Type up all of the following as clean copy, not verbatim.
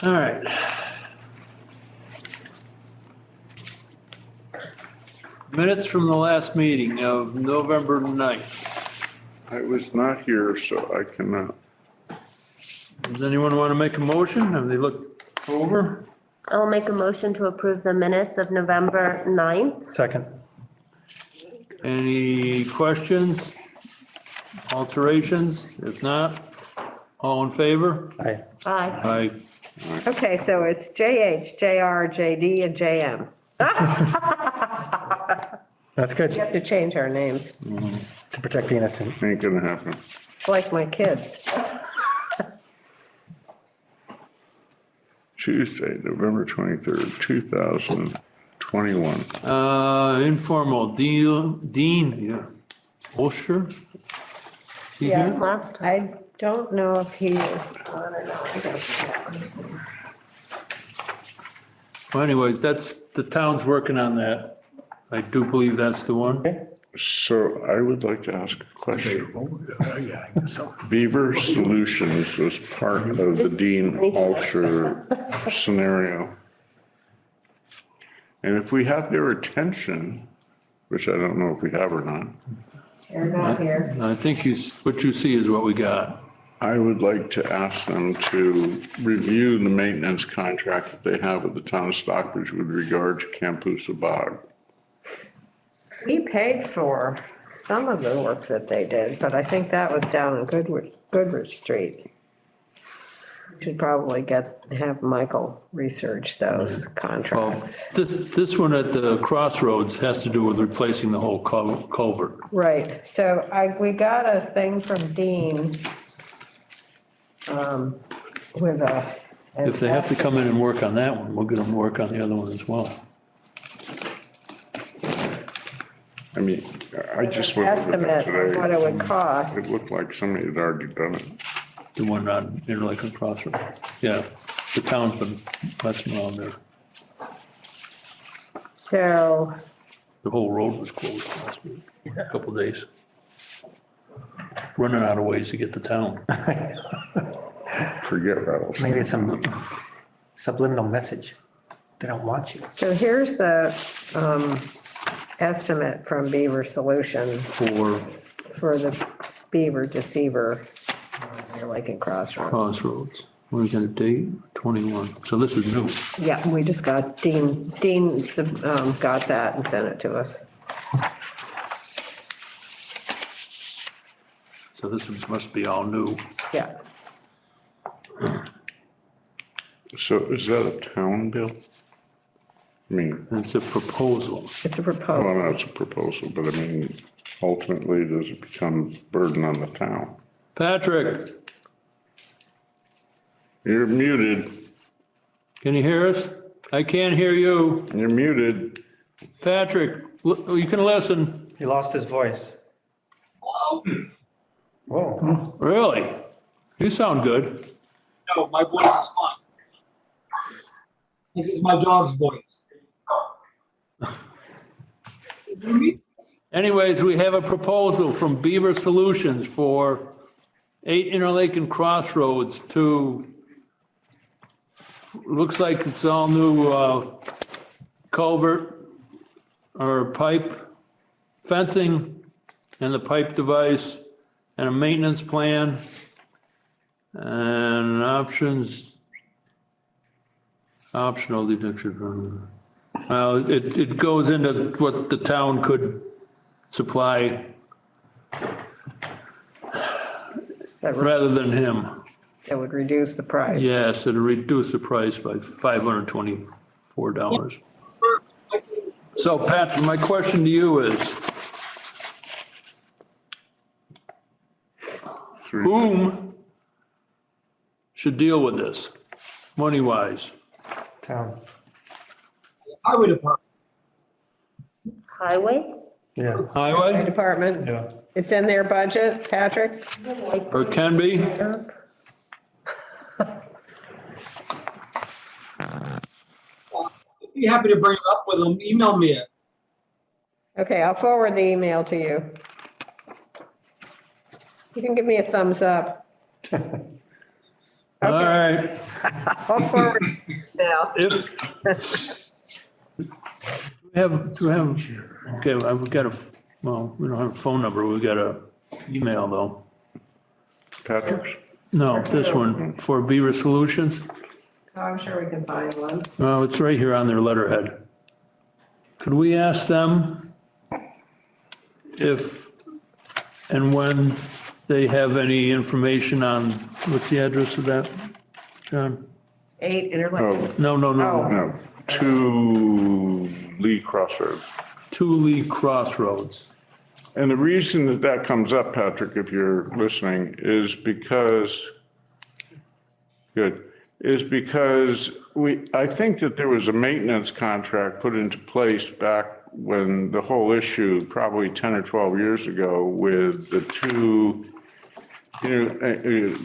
All right. Minutes from the last meeting of November 9th. I was not here, so I cannot. Does anyone want to make a motion? Have they looked over? I'll make a motion to approve the minutes of November 9th. Second. Any questions? Alterations? If not, all in favor? Aye. Aye. Aye. Okay, so it's JH, JR, JD, and JM. That's good You have to change our names, to protect the innocent. Ain't gonna happen. like my kids. Tuesday, November 23rd, 2021. Informal Dean, yeah. Olsher? Is he Yeah. here? Last time. I don't know if he is on or not. I gotta check. Well, anyways, the town's working on that. I do believe that's the one. So I would like to ask a question. Beaver Solutions was part of the Dean Altscher scenario. And if we have their attention, which I don't know if we have or not, They're not here. I think what you see is what we got. I would like to ask them to review the maintenance contract that they have with the town of Stockbridge with regard to Campusa Bog. We paid for some of the work that they did, but I think that was down in Goodrich Street. Should probably have Michael research those Well, contracts. this one at the crossroads has to do with replacing the whole culvert. Right, so we got a thing from Dean with a. If they have to come in and work on that one, we'll get them to work on the other one as well. I mean, I just went over that Estimate of what it today. would cost. It looked like somebody had already done it. The one on Interlake Crossroads. Yeah, the town's been messing around there. So, The whole road was closed last week, a couple of days. Running out of ways to get to town. Forget Rattlesnake. Maybe it's some subliminal message. They don't want you. so here's the estimate from Beaver Solutions for the beaver deceiver. Like in Crossroads. Crossroads. We got a date, 21. So this is new. Yeah, we just got, Dean got that and sent it to us. So this must be all new. Yeah, So is that a town bill? I mean, It's a proposal. it's a well, proposal. no, it's a proposal, but I mean, ultimately, does it become a burden on the town? Patrick, You're muted. can you hear us? I can't hear you. You're muted. Patrick, you can listen. He lost his voice. Whoa. Really? You sound good. No, my voice is fine. This is my dog's voice. Anyways, we have a proposal from Beaver Solutions for 8 Interlake and Crossroads to, looks like it's all new culvert or pipe fencing and the pipe device and a maintenance plan and optional deduction from, well, it goes into what the town could supply rather than him. That would reduce the price. Yes, it'll reduce the price by $524. So Pat, my question to you is, whom should deal with this, money-wise? Town. Highway department. Highway? Yeah. Highway, Department, Yeah. it's in their budget, Patrick? or can be? I'd be happy to bring it up with them. Email me it. Okay, I'll forward the email to you. You can give me a thumbs up. All right, I'll forward now. If, do we have, okay, we've got a, well, we don't have a phone number, we've got a email though. Patrick's? No, this one for Beaver Solutions. Oh, I'm sure we can find one. Well, it's right here on their letterhead. Could we ask them if and when they have any information on, what's the address of that, John? 8 Interlake. No, no, Oh. no, No, 2 Lee Crossroads. 2 Lee Crossroads. And the reason that that comes up, Patrick, if you're listening, is because I think that there was a maintenance contract put into place back when the whole issue, probably 10 or 12 years ago, with the 2,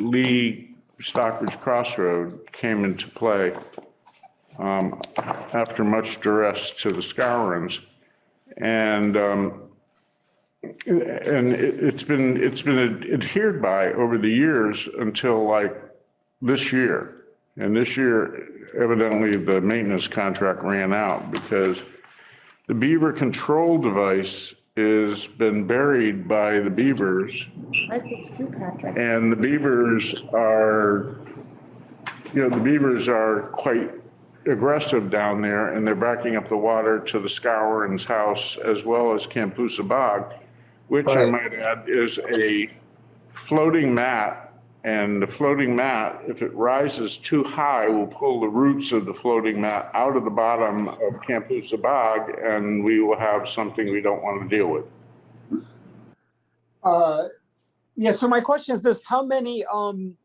Lee Stockbridge Crossroad came into play after much duress to the Scourins. And it's been adhered by over the years until like this year. And this year, evidently, the maintenance contract ran out because the beaver control device has been buried by the beavers. And the beavers are, the beavers are quite aggressive down there, and they're backing up the water to the Scourins' house as well as Campusa Bog, which I might add is a floating mat. And the floating mat, if it rises too high, will pull the roots of the floating mat out of the bottom of Campusa Bog, and we will have something we don't want to deal with. Yeah, so my question is this: how many of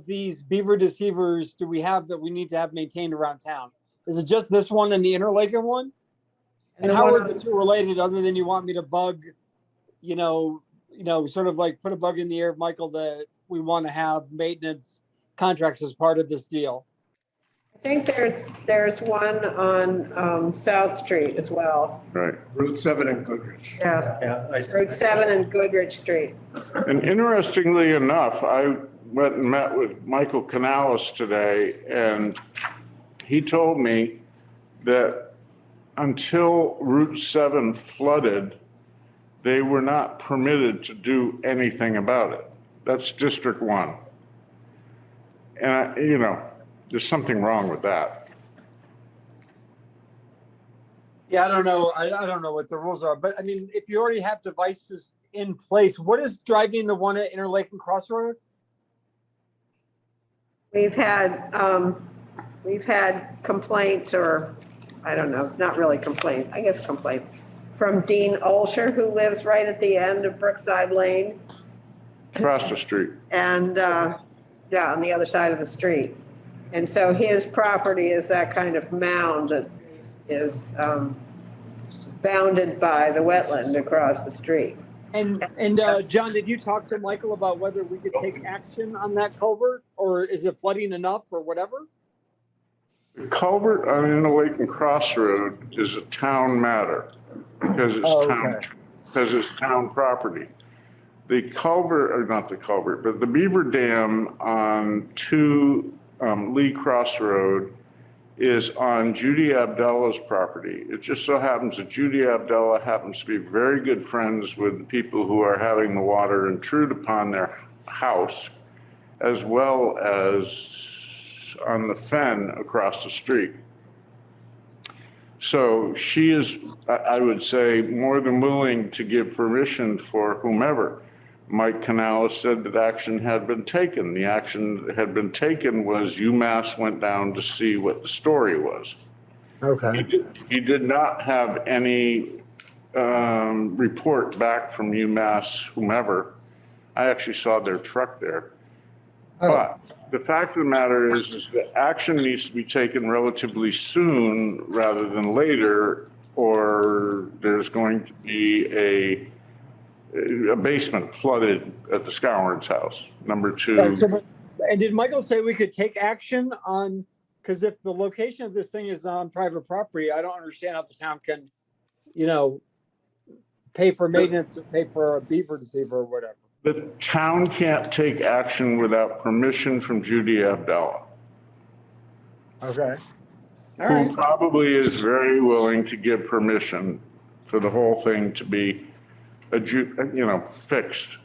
these beaver deceivers do we have that we need to have maintained around town? Is it just this one and the Interlaken one? And how are the two related, other than you want me to bug, sort of like put a bug in the air, Michael, that we want to have maintenance contracts as part of this deal? I think there's one on South Street as well. Right. Route 7 and Goodrich. Yeah, Yeah. Route 7 and Goodrich Street. And interestingly enough, I went and met with Michael Canales today, and he told me that until Route 7 flooded, they were not permitted to do anything about it. That's District 1. And, there's something wrong with that. Yeah, I don't know. I don't know what the rules are, but I mean, if you already have devices in place, what is driving the one at Interlake and Crossroad? We've had complaints, or I don't know, not really complaint, I guess complaint, from Dean Olsher, who lives right at the end of Brookside Lane. Across the street. And, on the other side of the street. And so his property is that kind of mound that is bounded by the wetland across the street. And John, did you talk to Michael about whether we could take action on that culvert, or is it flooding enough or whatever? The culvert on Interlake and Crossroad is a town matter because it's town property. The culvert, or not the culvert, but the beaver dam on 2 Lee Crossroad is on Judy Abdallah's property. It just so happens that Judy Abdallah happens to be very good friends with the people who are having the water intrude upon their house, as well as on the fen across the street. So she is, I would say, more than willing to give permission for whomever. Mike Canales said that action had been taken. The action that had been taken was UMass went down to see what the story was. Okay. He did not have any report back from UMass, whomever. I actually saw their truck there. But the fact of the matter is that action needs to be taken relatively soon rather than later, or there's going to be a basement flooded at the Scourins' house, number 2. And did Michael say we could take action on, because if the location of this thing is on private property, I don't understand how the town can, pay for maintenance or pay for a beaver deceiver or whatever. The town can't take action without permission from Judy Abdallah, Okay. All who right. probably is very willing to give permission for the whole thing to be, fixed.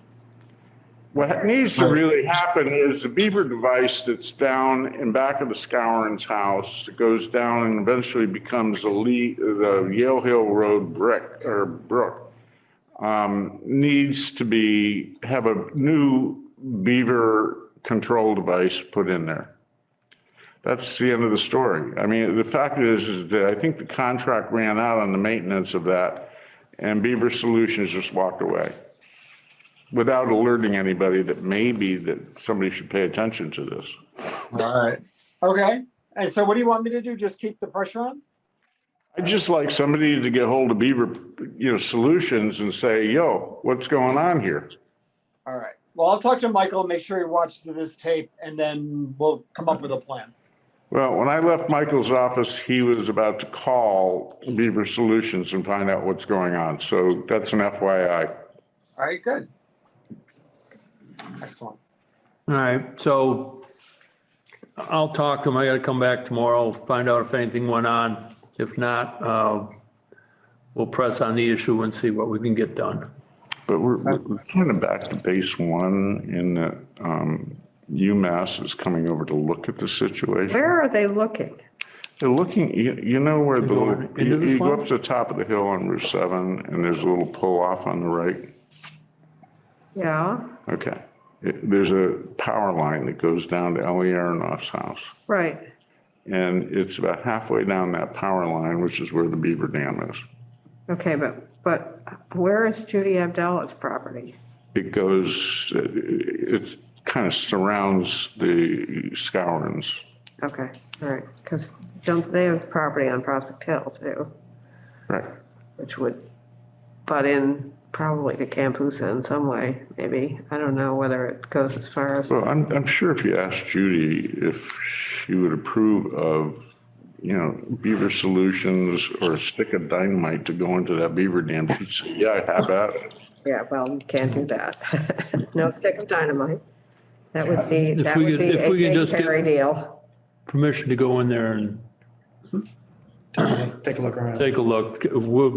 What needs to really happen is the beaver device that's down in back of the Scourins' house, that goes down and eventually becomes the Yale Hill Road brook, needs to have a new beaver control device put in there. That's the end of the story. I mean, the fact is that I think the contract ran out on the maintenance of that, and Beaver Solutions just walked away without alerting anybody that maybe that somebody should pay attention to this. All right. Okay. And so what do you want me to do? Just keep the pressure on? I'd just like somebody to get hold of Beaver, Solutions and say, yo, what's going on here? All right. Well, I'll talk to Michael and make sure he watches this tape and then we'll come up with a plan. Well, when I left Michael's office, he was about to call Beaver Solutions and find out what's going on. So that's an FYI. All right, good. Excellent. All right, so I'll talk to him. I gotta come back tomorrow, find out if anything went on. If not, we'll press on the issue and see what we can get done. But we're kind of back to base one in that UMass is coming over to look at the situation. Where are they looking? They're looking, you know where the little, into this you go one? up to the top of the hill on Route 7 and there's a little pull off on the right. Yeah, Okay. There's a power line that goes down to Ellie Aronoff's house. right. And it's about halfway down that power line, which is where the beaver dam is. Okay, but where is Judy Abdallah's property? It goes, it kind of surrounds the Scourins. Okay, all right, because don't they have property on Prospect Hill too, Right. which would butt in probably to Campusa in some way, maybe. I don't know whether it goes as far as, Well, I'm sure if you asked Judy if she would approve of, Beaver Solutions or a stick of dynamite to go into that beaver dam, she'd say, yeah, I have that. yeah, well, you can't do that. No stick of dynamite. That would be, If that we would could- be if a we could big just get- hairy deal. Permission to go in there and Take a look around. take a look.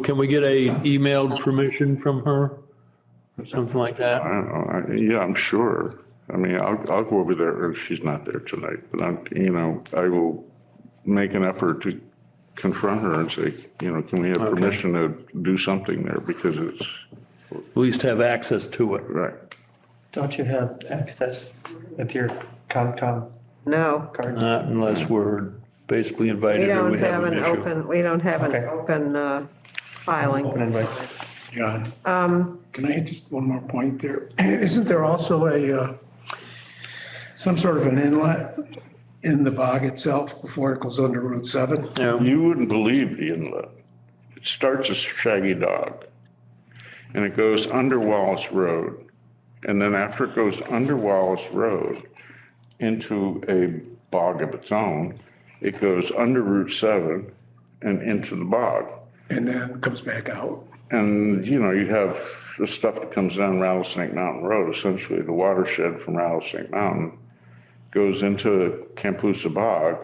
Can we get a emailed permission from her? Or something like that? I don't know. Yeah, I'm sure. I mean, I'll go over there. She's not there tonight, but I will make an effort to confront her and say, can we have Okay. permission to do something there because it's At least have access to it. right. Don't you have access with your Concom No, card? Not unless we're basically we invited or don't we have have an an issue. open, we don't have an Okay. open filing. Open invite. John, can I add just one more point there? Isn't there also some sort of an inlet in the bog itself before it goes under Route 7? Yeah, You wouldn't believe the inlet. It starts as Shaggy Dog and it goes under Wallace Road. And then after it goes under Wallace Road into a bog of its own, it goes under Route 7 and into the bog. And then comes back out? And, you have the stuff that comes down Rattlesnake Mountain Road, essentially the watershed from Rattlesnake Mountain goes into Campusa Bog.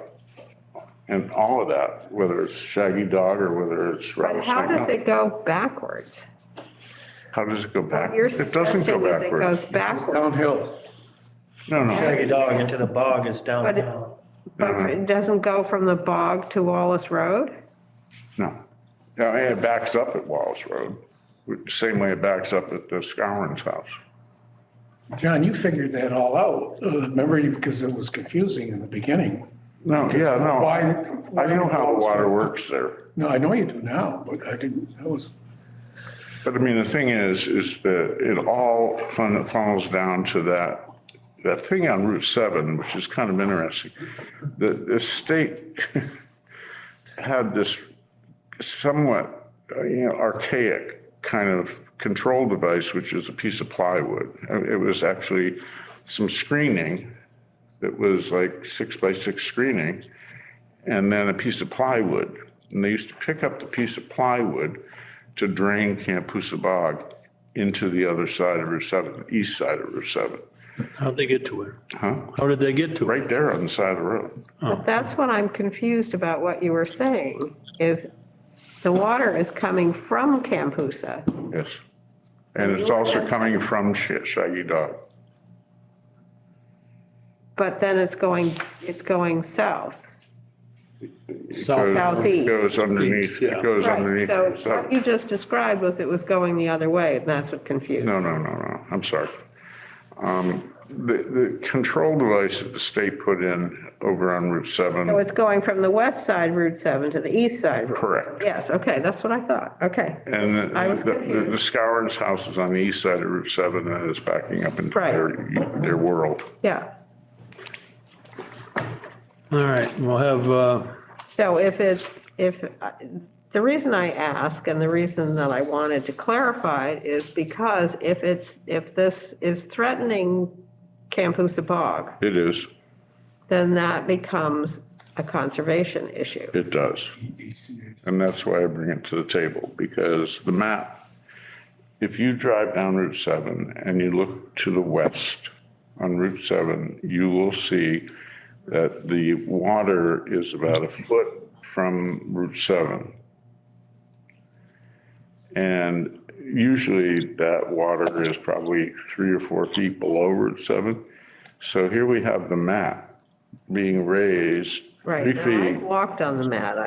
And all of that, whether it's Shaggy Dog or whether it's But Rattlesnake how does Mountain. it go backwards? How does it go back? You're It doesn't suggesting go that it goes backwards. backwards, Downhill. No. Shaggy dog into the bog is down. But it- but it doesn't go from the bog to Wallace Road? No. Yeah, it backs up at Wallace Road, the same way it backs up at the Scourins' house. John, you figured that all out, remember, because it was confusing in the beginning. No, yeah, no. Why? I know how the water works there. No, I know you do now, but I didn't, that was, But I mean, the thing is that it all funnels down to that thing on Route 7, which is kind of interesting. The state had this somewhat, archaic kind of control device, which is a piece of plywood. It was actually some screening that was like 6x6 screening, and then a piece of plywood. And they used to pick up the piece of plywood to drain Campusa Bog into the other side of Route 7, east side of Route 7. How'd they get to it? Huh? How did they get to it? Right there on the side of the road. But that's what I'm confused about what you were saying, is the water is coming from Campusa. Yes. And it's also coming from Shaggy Dog. But then it's going south. Southeast. It goes underneath, Yeah. it goes Right, underneath. so Route 7. what you just described was it was going the other way, and that's what confused me. No, I'm sorry. The control device that the state put in over on Route 7. So it's going from the west side Route 7 to the east side. Route 7. Correct. Yes, okay, that's what I thought, okay. And I was the confused. Scourin's house is on the east side of Route 7 and it's backing up into Right. their world. Yeah, All right, we'll have, so the reason I ask and the reason that I wanted to clarify it is because if this is threatening Campusa Bog, It is, then that becomes a conservation issue. it does. And that's why I bring it to the table, because the map, if you drive down Route 7 and you look to the west on Route 7, you will see that the water is about a foot from Route 7. And usually that water is probably 3 or 4 feet below Route 7. So here we have the mat being raised 3 Right, now, I feet. walked on the mat,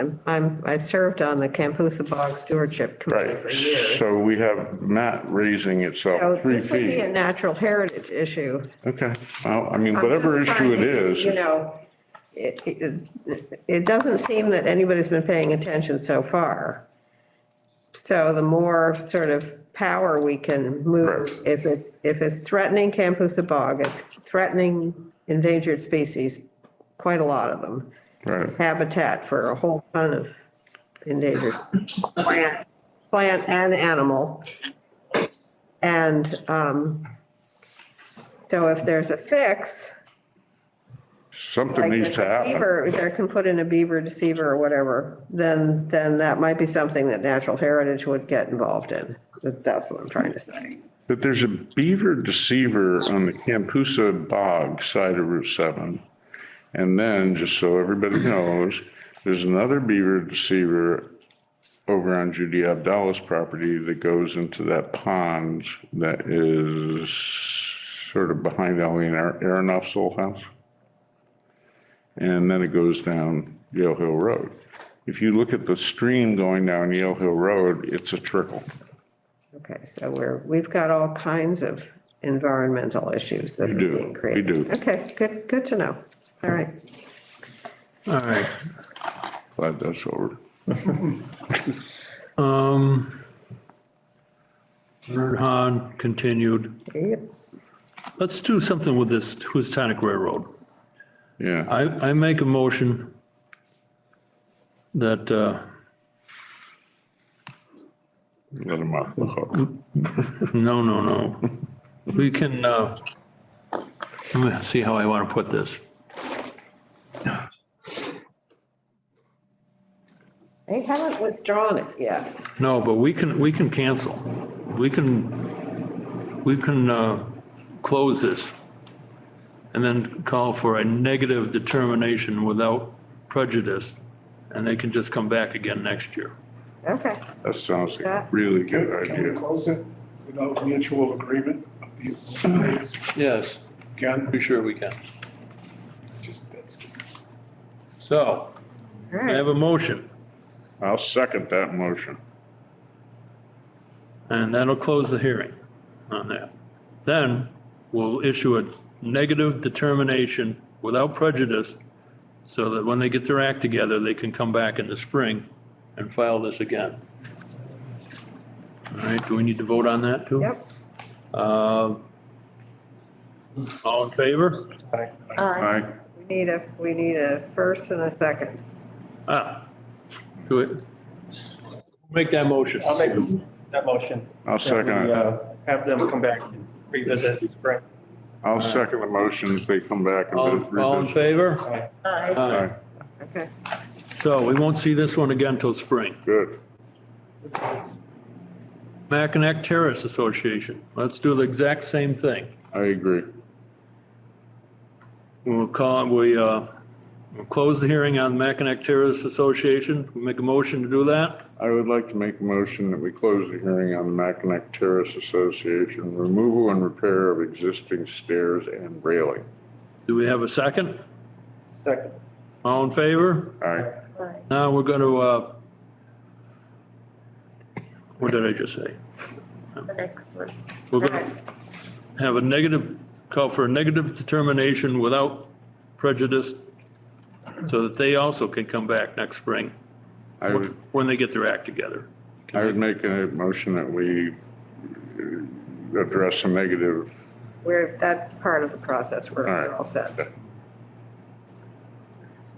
I served on the Campusa Bog Stewardship Committee Right, for years. so we have mat raising itself So 3 this would be a feet. natural heritage issue. Okay, well, I mean, I'm whatever just issue trying it to, is, you know, it doesn't seem that anybody's been paying attention so far. So the more sort of power we can move, Right. if it's threatening Campusa Bog, it's threatening endangered species, quite a lot of them. right, Habitat for a whole ton of endangered plant and animal. And so if there's a fix, something like needs to happen. beaver, they can put in a beaver deceiver or whatever, then that might be something that Natural Heritage would get involved in. That's what I'm trying to say. But there's a beaver deceiver on the Campusa Bog side of Route 7. And then, just so everybody knows, there's another beaver deceiver over on Judy Abdallah's property that goes into that pond that is sort of behind Ellie and Aronoff's old house. And then it goes down Yale Hill Road. If you look at the stream going down Yale Hill Road, it's a trickle. Okay, so we've got all kinds of environmental issues that We are do, being created. we do. Okay, good to know. All right. all right. Glad that's over. Leonard Hahn continued. Yep. Let's do something with this Houstonic Railroad. Yeah, I make a motion that, let him off the hook. no. We can, let me see how I want to put this. They haven't withdrawn it yet. No, but we can cancel. We can close this and then call for a negative determination without prejudice, and they can just come back again next year. Okay. That sounds like a really good Can we idea. close it without mutual agreement of these? Yes, Can, be sure we can. that's. So, All I right. have a motion, I'll second that motion. and that'll close the hearing on that. Then we'll issue a negative determination without prejudice so that when they get their act together, they can come back in the spring and file this again. All right, do we need to vote on that too? Yep. All in favor? Aye. We need a first and a second. Do it. Make that motion. I'll make that motion. I'll second That we, it. Have them come back and revisit the spring. I'll second the motion if they come back and All in revisit. favor? Aye. Aye. Okay. So we won't see this one again till spring. Good. Mackinac Terrace Association. Let's do the exact same thing. I agree. We'll close the hearing on Mackinac Terrace Association. We make a motion to do that. I would like to make a motion that we close the hearing on the Mackinac Terrace Association, removal and repair of existing stairs and railing. Do we have a second? Second. All in favor? All right. Now we're going to, what did I just say? The next one. We're going to have a negative, call for a negative determination without prejudice so that they also can come back next spring I would, when they get their act together. make a motion that we address a negative. That's part of the process. All right. We're all set.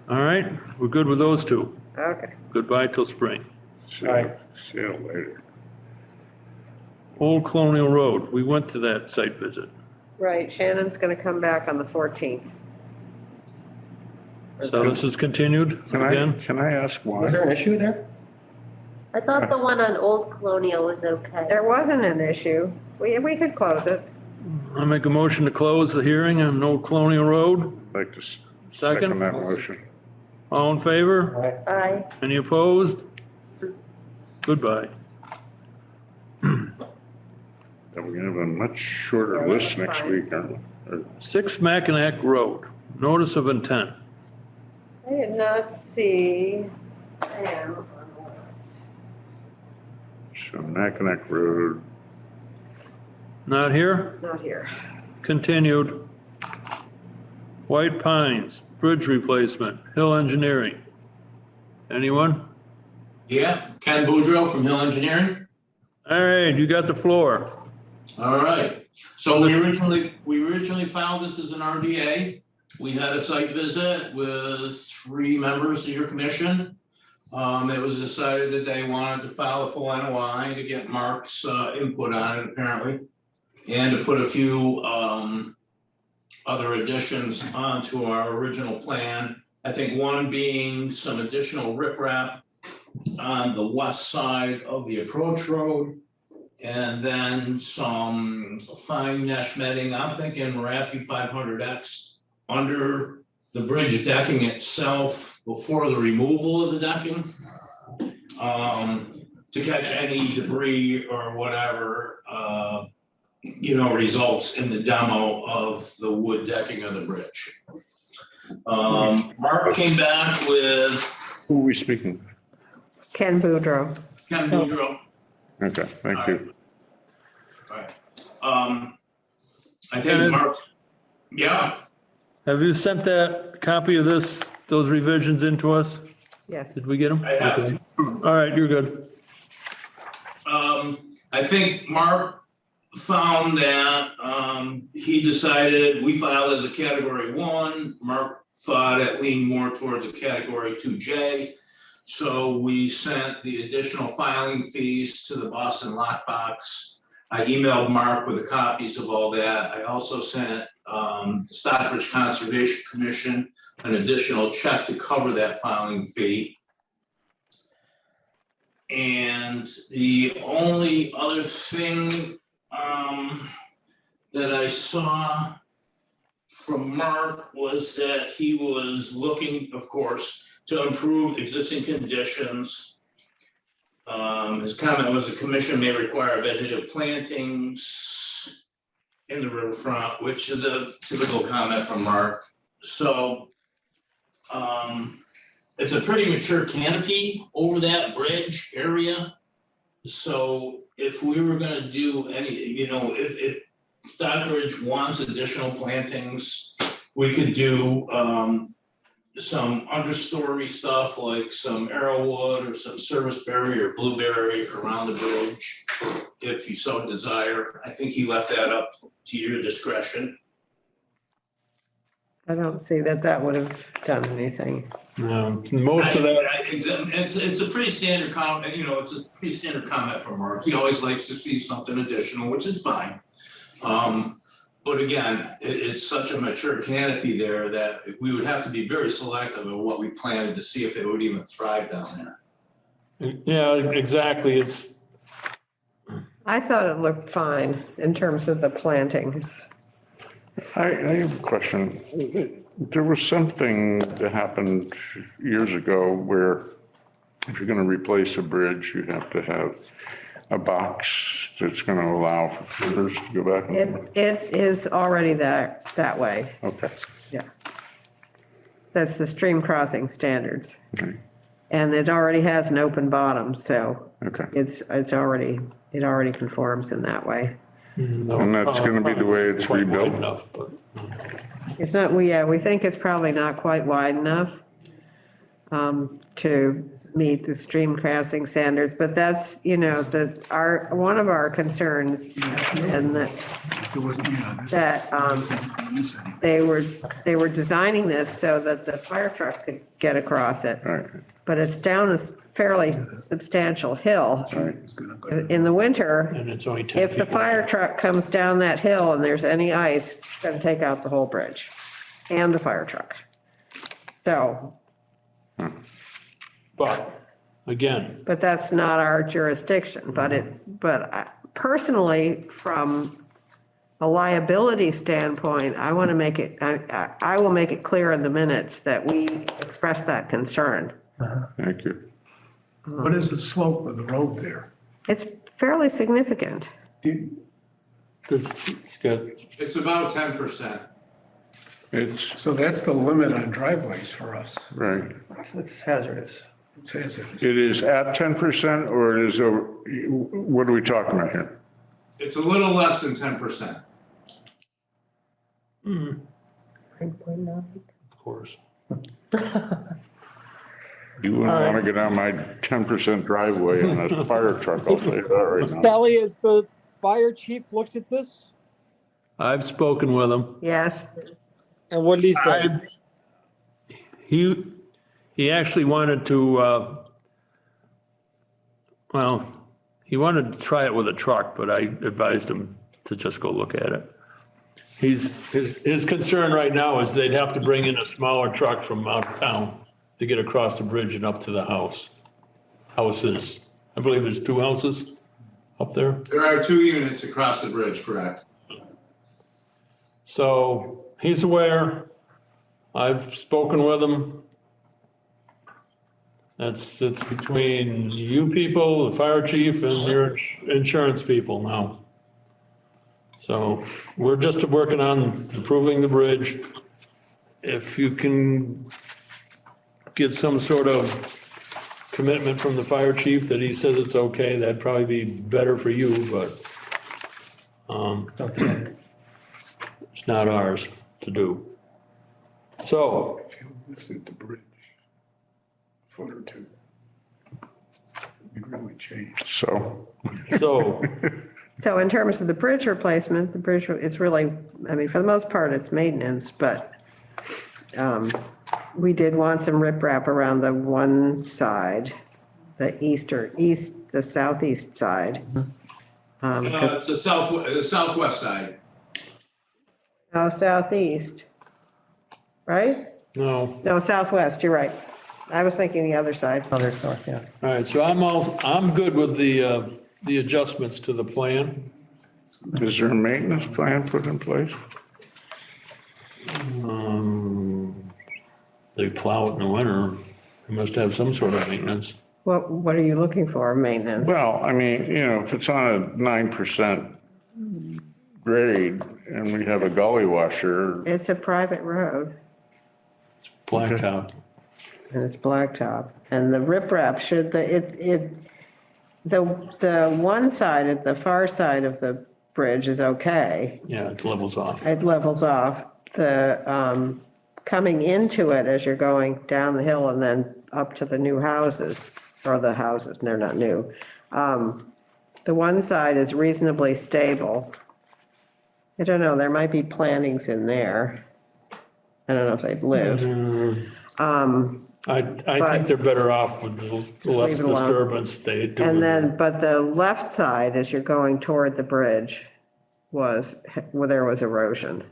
All right, we're good with those two. Okay. Goodbye till spring. See All right. see you later. Old Colonial Road, we went to that site visit. Right, Shannon's gonna come back on the 14th. So this is continued again? Can I ask Was why? there an issue there? I thought the one on Old Colonial was okay. There wasn't an issue. We could close it. I make a motion to close the hearing on Old Colonial Road. I'd like to Second? second that motion. All in favor? All right. Aye. Any opposed? Goodbye. And we're gonna have a much shorter list next week, aren't we? Or 6 Mackinac Road, notice of intent. I did not see Sam on the list. So Mackinac Road, Not here? Not here. Continued. White Pines, bridge replacement, Hill Engineering. Anyone? Yeah, Ken Boudreau from Hill Engineering. All right, you got the floor. All right. So we originally filed this as an RDA. We had a site visit with 3 members of your commission. It was decided that they wanted to file a full NOI to get Mark's input on it apparently, and to put a few other additions onto our original plan. I think one being some additional riprap on the west side of the approach road, and then some fine mesh netting. I'm thinking Marafi 500X under the bridge decking itself before the removal of the decking, to catch any debris or whatever, results in the demo of the wood decking of the bridge. Mark came back with who are we speaking? Ken Boudreau. Ken Boudreau. Okay, thank you. All right. I think Mark, yeah, Have you sent that copy of those revisions into us? Yes. Did we get them? I have. Okay. All right, you're good. I think Mark found that he decided we filed as a category 1. Mark thought it leaned more towards a category 2J. So we sent the additional filing fees to the Boston lockbox. I emailed Mark with the copies of all that. I also sent the Stockbridge Conservation Commission an additional check to cover that filing fee. And the only other thing that I saw from Mark was that he was looking, of course, to improve existing conditions. His comment was the commission may require vegetative plantings in the riverfront, which is a typical comment from Mark. So it's a pretty mature canopy over that bridge area. So if we were gonna do any, if Stockbridge wants additional plantings, we could do some understory stuff like some arrowwood or some serviceberry or blueberry around the bridge, if you so desire. I think he left that up to your discretion. I don't see that would have done anything. Most of that, It's a pretty standard comment, it's a pretty standard comment from Mark. He always likes to see something additional, which is fine. But again, it's such a mature canopy there that we would have to be very selective of what we planted to see if it would even thrive down there. yeah, exactly. I thought it looked fine in terms of the plantings. I have a question. There was something that happened years ago where if you're going to replace a bridge, you have to have a box that's going to allow for critters to go back. It is already that way, Okay. yeah. That's the stream crossing standards. Okay. And it already has an open bottom, so Okay. it already conforms in that way. And that's going to be the way it's Quite wide rebuilt. enough, but It's not, we think it's probably not quite wide enough to meet the stream crossing standards, but that's, one of our concerns and they were designing this so that the fire truck could get across it. Right. But it's down a fairly substantial hill. In the winter, and it's only 10 if the feet fire wide. truck comes down that hill and there's any ice, it's gonna take out the whole bridge and the fire truck. So, But again, but that's not our jurisdiction, personally, from a liability standpoint, I want to make it, I will make it clear in the minutes that we express that concern. Thank you. What is the slope of the road there? It's fairly significant. it's got, It's about 10%. It's, So that's the limit on driveways for us. right. It's hazardous. It says it. It is at 10% or it is over, what are we talking about here? It's a little less than 10%. of course. You wouldn't want to get on my 10% driveway in a fire truck, I'll tell you that right now. Stelly, has the fire chief looked at this? I've spoken with him. Yes, And what did he say? He actually wanted to, he wanted to try it with a truck, but I advised him to just go look at it. His concern right now is they'd have to bring in a smaller truck from out of town to get across the bridge and up to the houses. I believe there's 2 houses up there. There are 2 units across the bridge, correct? So he's aware. I've spoken with him. It's between you people, the fire chief, and your insurance people now. So we're just working on improving the bridge. If you can get some sort of commitment from the fire chief that he says it's okay, that'd probably be better for you, but it's not ours to do. So, If you listed the bridge, a foot or two, we'd really change. So, so in terms of the bridge replacement, the bridge is really, for the most part, it's maintenance, but we did want some riprap around the one side, the southeast side. It's the southwest side. No, southeast, right? no, No, southwest, you're right. I was thinking the other side. Other north, yeah. all right, so I'm good with the adjustments to the plan. is there a maintenance plan put in place? They plow it in the winter, they must have some sort of maintenance. What are you looking for, maintenance? Well, if it's on a 9% grade and we have a gully washer, It's a private road Blacktop. and it's blacktop. And the riprap should, the one side, at the far side of the bridge is okay. Yeah, it levels off. It levels off. The, coming into it as you're going down the hill and then up to the new houses, or the houses, they're not new. The one side is reasonably stable. I don't know, there might be plantings in there. I don't know if they've lived. I think they're better off with the less Leave it alone. disturbance they do. And then, but the left side, as you're going toward the bridge, there was erosion.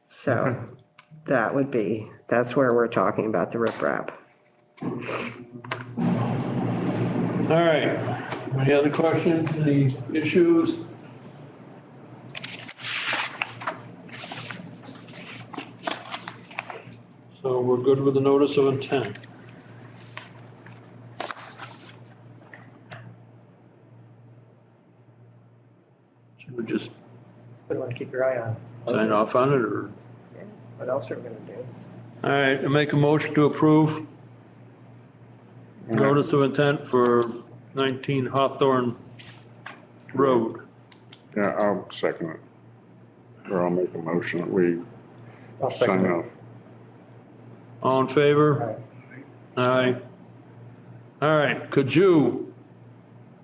So that's where we're talking about the riprap. All right, Any other questions, any issues? So we're good with the notice of intent. Should we just What do you want to keep your eye on? sign off on it, or? What else are we gonna do? All right, I make a motion to approve notice of intent for 19 Hawthorne Road. Yeah, I'll second it. Or I'll make a motion that we I'll second sign it. off. All in favor? Aye. All right, could you,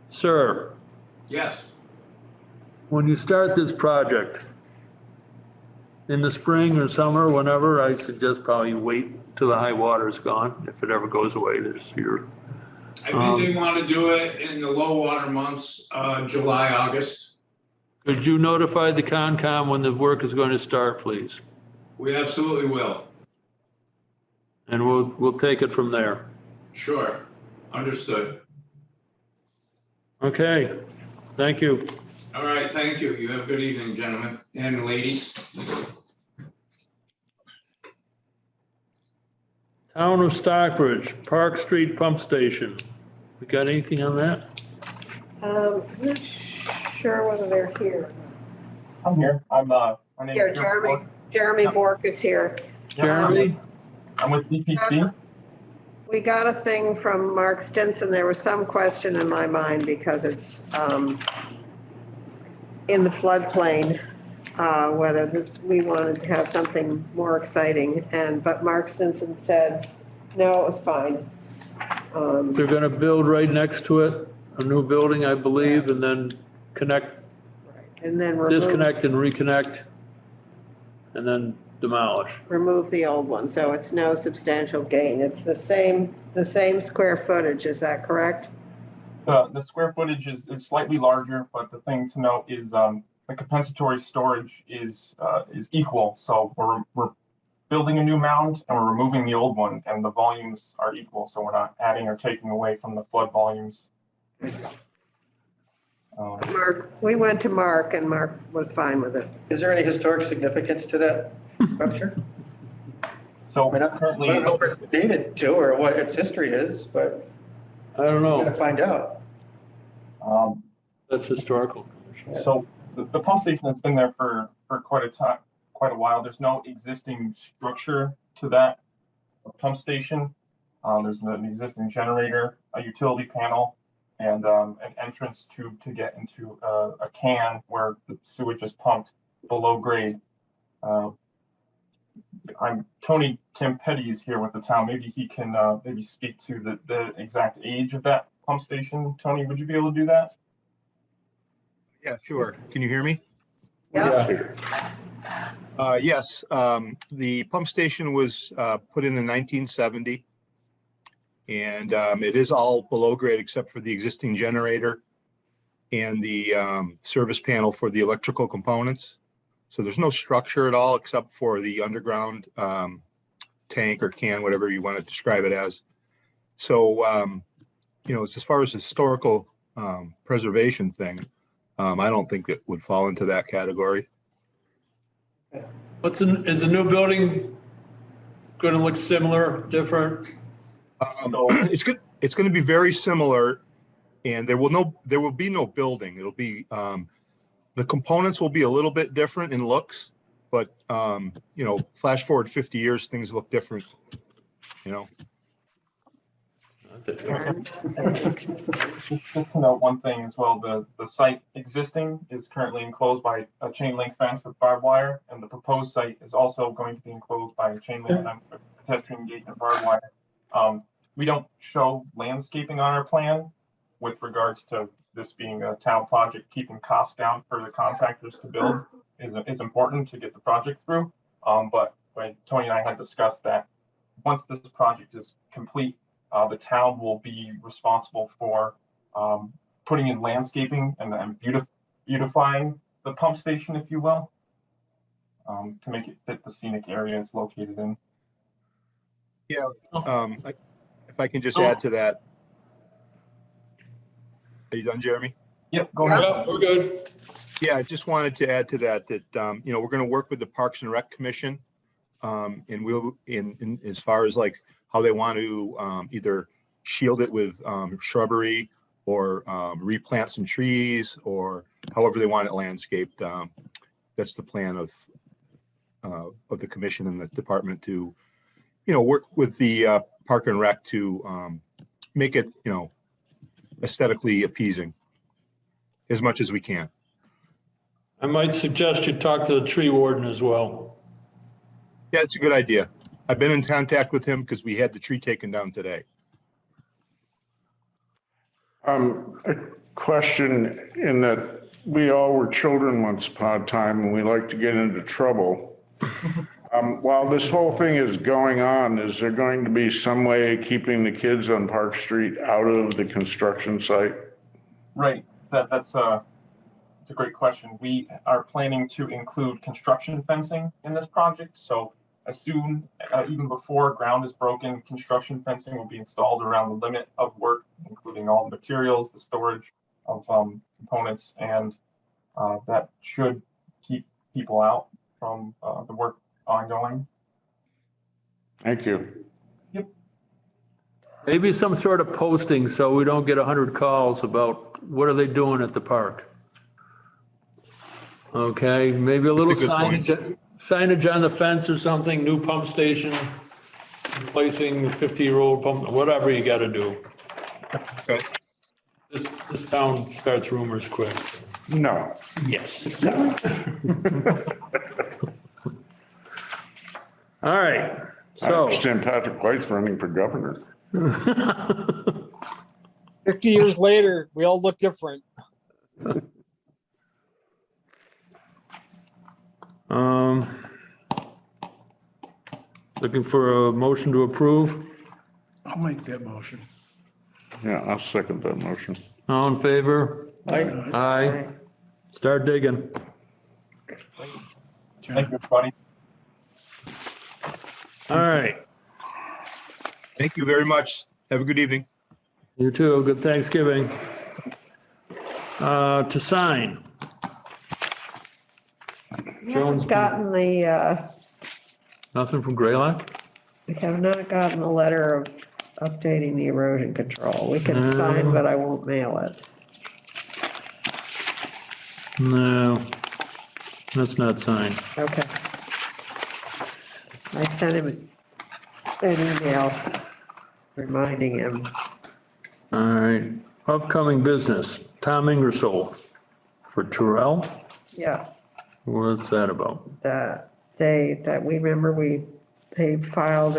sir, Yes, when you start this project, in the spring or summer, whenever, I suggest probably wait till the high water's gone, if it ever goes away this year. I think they want to do it in the low water months, July, August. Could you notify the Concom when the work is going to start, please? We absolutely will. And we'll take it from there. Sure, understood. Okay, thank you. All right, thank you. You have a good evening, gentlemen and ladies. Town of Stockbridge, Park Street Pump Station. We got anything on that? I'm not sure whether they're here. I'm here. My name Here, is Jeremy Bork is here. Jeremy? I'm with DPC. We got a thing from Mark Stinson. There was some question in my mind because it's in the floodplain, whether we wanted to have something more exciting. But Mark Stinson said, no, it was fine. They're gonna build right next to it, a new building, I believe, and then connect, And then disconnect and reconnect, and then demolish. remove the old one. So it's no substantial gain. It's the same square footage. Is that correct? The square footage is slightly larger, but the thing to note is the compensatory storage is equal. So we're building a new mound and we're removing the old one, and the volumes are equal. So we're not adding or taking away from the flood volumes. Mark, we went to Mark and Mark was fine with it. Is there any historic significance to that structure? So I don't currently, know if it's dated to or what its history is, but I don't we're gonna know, find out. that's historical. so the pump station has been there for quite a while. There's no existing structure to that pump station. There's an existing generator, a utility panel, and an entrance tube to get into a can where the sewage is pumped below grade. Tony Campetti is here with the town. Maybe he can maybe speak to the exact age of that pump station. Tony, would you be able to do that? Yeah, sure. Can you hear me? Yeah. Yes, the pump station was put in 1970. And it is all below grade except for the existing generator and the service panel for the electrical components. So there's no structure at all except for the underground tank or can, whatever you want to describe it as. So, as far as historical preservation thing, I don't think it would fall into that category. Is the new building gonna look similar, different? It's good. It's going to be very similar, and there will be no building. It'll be the components will be a little bit different in looks, but flash forward 50 years, things look different. Just to note one thing as well, the site existing is currently enclosed by a chain link fence with barbed wire, and the proposed site is also going to be enclosed by a chain link fence with pedestrian gate and barbed wire. We don't show landscaping on our plan with regards to this being a town project. Keeping costs down for the contractors to build is important to get the project through. But when Tony and I had discussed that, once this project is complete, the town will be responsible for putting in landscaping and beautifying the pump station, if you will, to make it fit the scenic area it's located in. Yeah. If I can just add to that. Are you done, Jeremy? Yep, go ahead. Yep, we're good. Yeah, I just wanted to add to that, we're going to work with the Parks and Rec Commission. And we'll, in as far as like how they want to either shield it with shrubbery or replant some trees or however they want it landscaped. That's the plan of the commission and the department to, work with the Park and Rec to make it, aesthetically appeasing as much as we can. I might suggest you talk to the tree warden as well. Yeah, it's a good idea. I've been in contact with him because we had the tree taken down today. A question in that we all were children once upon a time and we like to get into trouble. While this whole thing is going on, is there going to be some way of keeping the kids on Park Street out of the construction site? Right, that's a great question. We are planning to include construction fencing in this project. So as soon, even before ground is broken, construction fencing will be installed around the limit of work, including all the materials, the storage of components, and that should keep people out from the work ongoing. Thank you. Yep. Maybe some sort of posting so we don't get 100 calls about what are they doing at the park. Okay, maybe a little That's a good signage on the fence or something, new pump station, replacing the 50-year-old pump, whatever you gotta do. Okay. This town starts rumors quick. No. Yes. All right, I so. understand Patrick White's running for governor. 50 years later, we all look different. Looking for a motion to approve. I'll make that motion. Yeah, I'll second that motion. All in favor? Aye. Aye. Start digging. Thank you, everybody. All right. Thank you very much. Have a good evening. You too. Good Thanksgiving. To sign. We haven't gotten Nothing from Graylock? we have not gotten the letter of updating the erosion control. We can sign, but I won't mail it. No, that's not signed. Okay. I sent him an email reminding him. All right. Upcoming business, Tom Ingersoll for Terrell. Yeah, What's that about? they filed,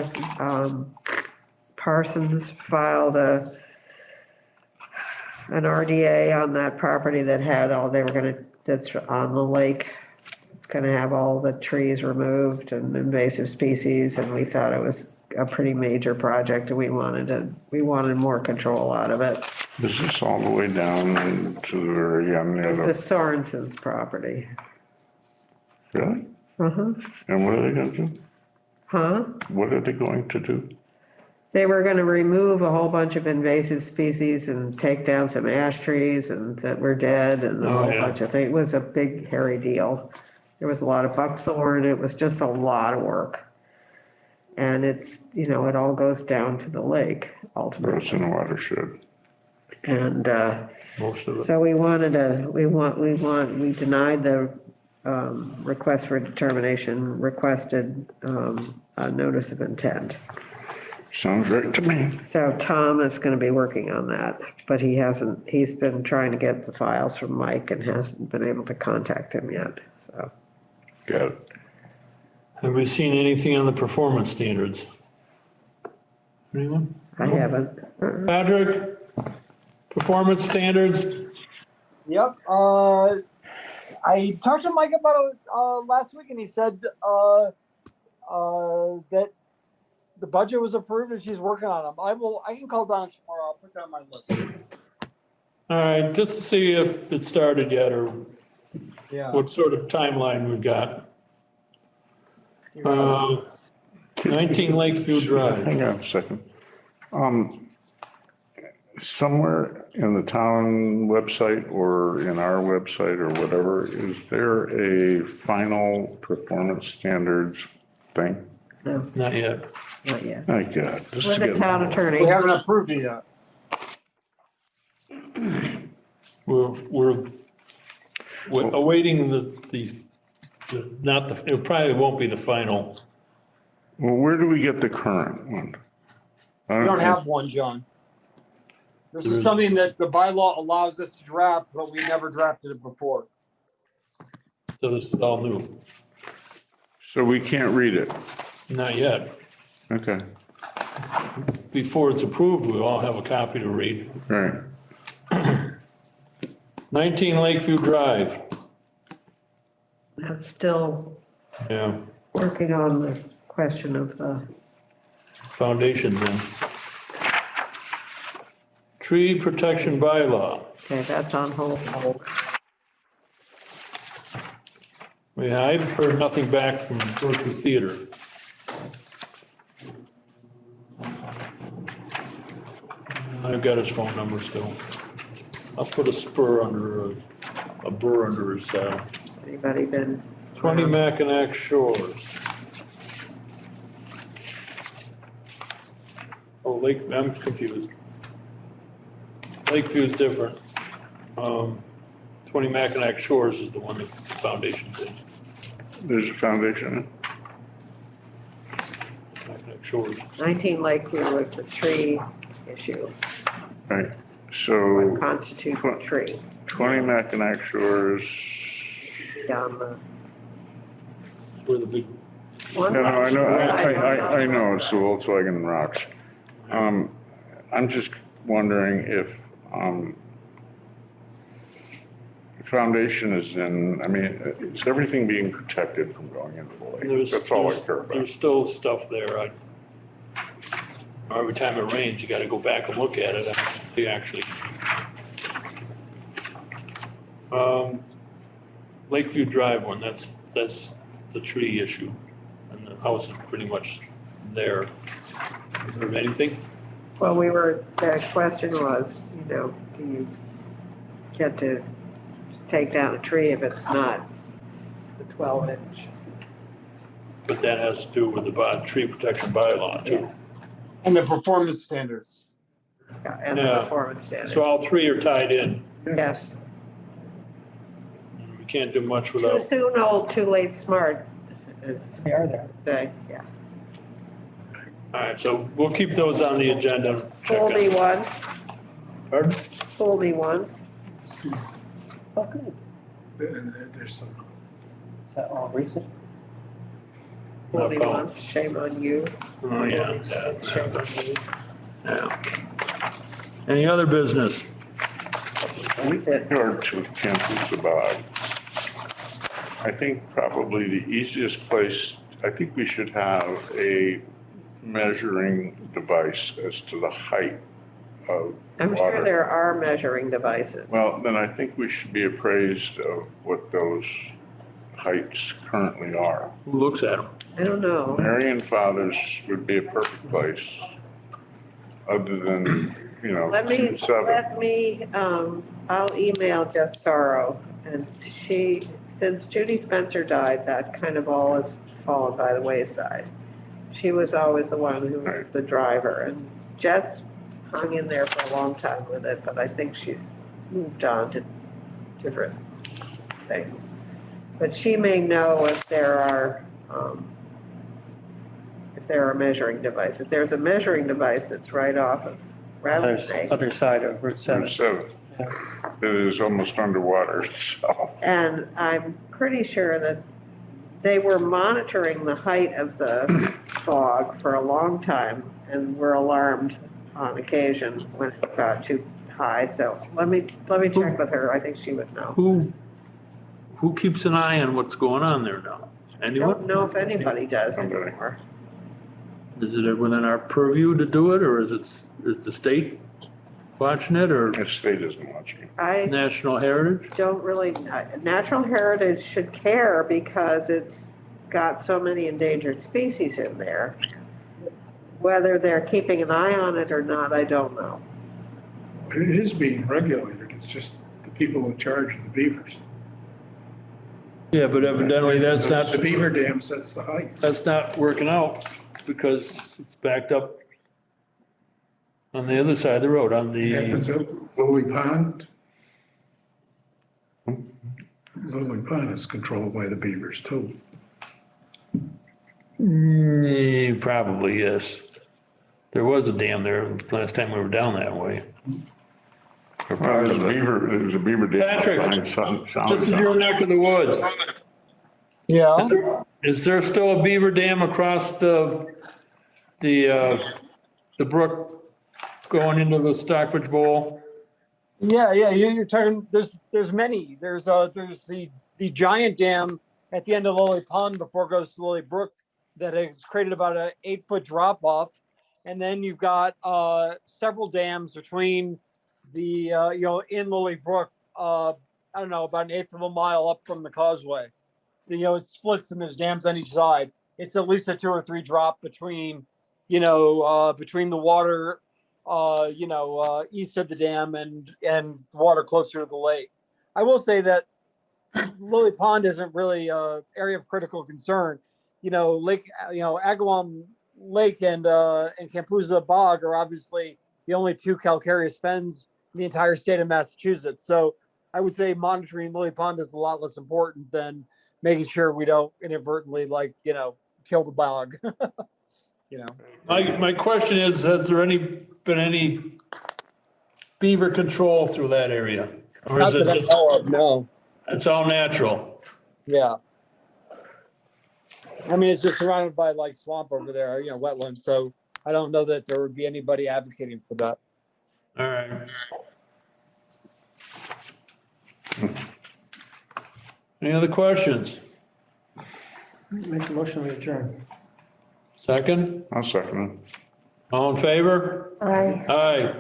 Parsons filed an RDA on that property that had that's on the lake. Gonna have all the trees removed and invasive species, and we thought it was a pretty major project and we wanted more control out of it. This is all the way down to the very end It's there. the Sorensen's property. Really? Uh-huh. And what are they gonna do? Huh? What are they going to do? They were gonna remove a whole bunch of invasive species and take down some ash trees and that were dead and a Oh, whole yeah. bunch of things. It was a big hairy deal. There was a lot of buckthorn. It was just a lot of work. And it's, it all goes down to the lake It's ultimately. in a watershed. And, Most of it. so we denied the, request for determination, requested, a notice of intent. Sounds right to me. So Tom is gonna be working on that, but he's been trying to get the files from Mike and hasn't been able to contact him yet, so. Got it. Have we seen anything on the performance standards? Anyone? I haven't. Patrick? Performance standards? Yep. I talked to Mike about it last week, and he said that the budget was approved and she's working on them. I can call Donna tomorrow. I'll put that on my list. All right, just to see if it started yet or Yeah. what sort of timeline we've got. 19 Lakeview Drive. Hang on a second. somewhere in the town website or in our website or whatever, is there a final performance standards thing? No, Not yet. not yet. My God. this is With the getting- town attorney. We haven't approved it yet. We're awaiting not the, it probably won't be the final. Well, where do we get the current one? We don't have one, John. This is something that the bylaw allows us to draft, but we never drafted it before. So this is all new. So we can't read it. Not yet. Okay, Before it's approved, we'll all have a copy to read. right. 19 Lakeview Drive. I'm still Yeah, working on the question of the, foundation then. Tree protection bylaw. okay, that's on hold. I've heard nothing back from Berkeley Theater. I've got his phone number still. I'll put a spur under, a burr under his saddle. Anybody been? 20 Mackinac Shores. Oh, I'm confused. Lakeview's different. 20 Mackinac Shores is the one that the foundation did. There's a foundation. Mackinac Shores. 19 Lakeview was the tree issue. Right, so What constitutes a tree? 20 Mackinac Shores. Down the. Where the big, No, I know, I know it's the Volkswagen Rocks. I'm just wondering if, the foundation is in, I mean, is everything being protected from going into the lake? That's all I care about. there's still stuff there. Every time it rains, you gotta go back and look at it and see actually. Lakeview Drive one, that's the tree issue. And the house is pretty much there. Is there anything? Well, the question was, do you get to take down a tree if it's not the 12-inch? But that has to do with the tree protection bylaw too. And the performance standards. And the Yeah. performance standard. So all three are tied in. Yes. We can't do much Too without, soon old, too late smart. They are there. Yeah. all right, so we'll keep those on the agenda. Check Fool me out- once, Pardon? fool me once. There's some. Is that all recent? Fool me No problem. once, shame on you. Oh, yeah. Shame on me. Yeah. Any other business? That's it. There are two chances about, I think probably the easiest place, I think we should have a measuring device as to the height of I'm sure water. there are measuring devices. Well, then I think we should be appraised of what those heights currently are. Who looks at them? I don't know. Marion Fathers would be a perfect place, other than, Let me, 7. I'll email Jess Sorrow, and since Judy Spencer died, that kind of all has fallen by the wayside. She was always the one who was the driver, and Jess hung in there for a long time with it, but I think she's moved on to different things. But she may know if there are measuring devices. There's a measuring device that's right off of Rattlesnake. Other side of Route 7. 7. It is almost underwater itself. And I'm pretty sure that they were monitoring the height of the fog for a long time and were alarmed on occasion when it got too high. So let me check with her. I think she would know. Who keeps an eye on what's going on there now? I Anyone? don't know if anybody does anymore. Is it within our purview to do it, or is the state watching it, or The state isn't watching. I National Heritage? don't really, Natural Heritage should care because it's got so many endangered species in there. Whether they're keeping an eye on it or not, I don't know. it is being regulated. It's just the people in charge of the beavers. Yeah, but evidently The beaver dam sets the height. that's not working out because it's backed up on the other side of the road, on Happens the, at Lily Pond. Lily Pond is controlled by the beavers too. probably, yes. There was a dam there last time we were down that way. Or part of it. There's a beaver dam. Patrick, behind this is your neck of the woods. Yeah. Is there still a beaver dam across the brook going into the Stockbridge Bowl? Yeah, you're talking, there's many. There's the giant dam at the end of Lily Pond before it goes to Lily Brook that has created about an 8-foot drop off. And then you've got several dams between the, in Lily Brook, I don't know, about an eighth of a mile up from the causeway. It splits and there's dams on each side. It's at least a 2 or 3 drop between, between the water east of the dam and water closer to the lake. I will say that Lily Pond isn't really a area of critical concern. Agawam Lake and Campuza Bog are obviously the only 2 calcareous fens in the entire state of Massachusetts. So I would say monitoring Lily Pond is a lot less important than making sure we don't inadvertently kill the bog. My question is, has there been any beaver control through that area? Or Not is it that I just, know of, no. it's all natural? Yeah. I mean, it's just surrounded by swamp over there, wetland. So I don't know that there would be anybody advocating for that. All right. Any other questions? Make a motion to adjourn. Second? I'll second it. All in favor? Aye. Aye.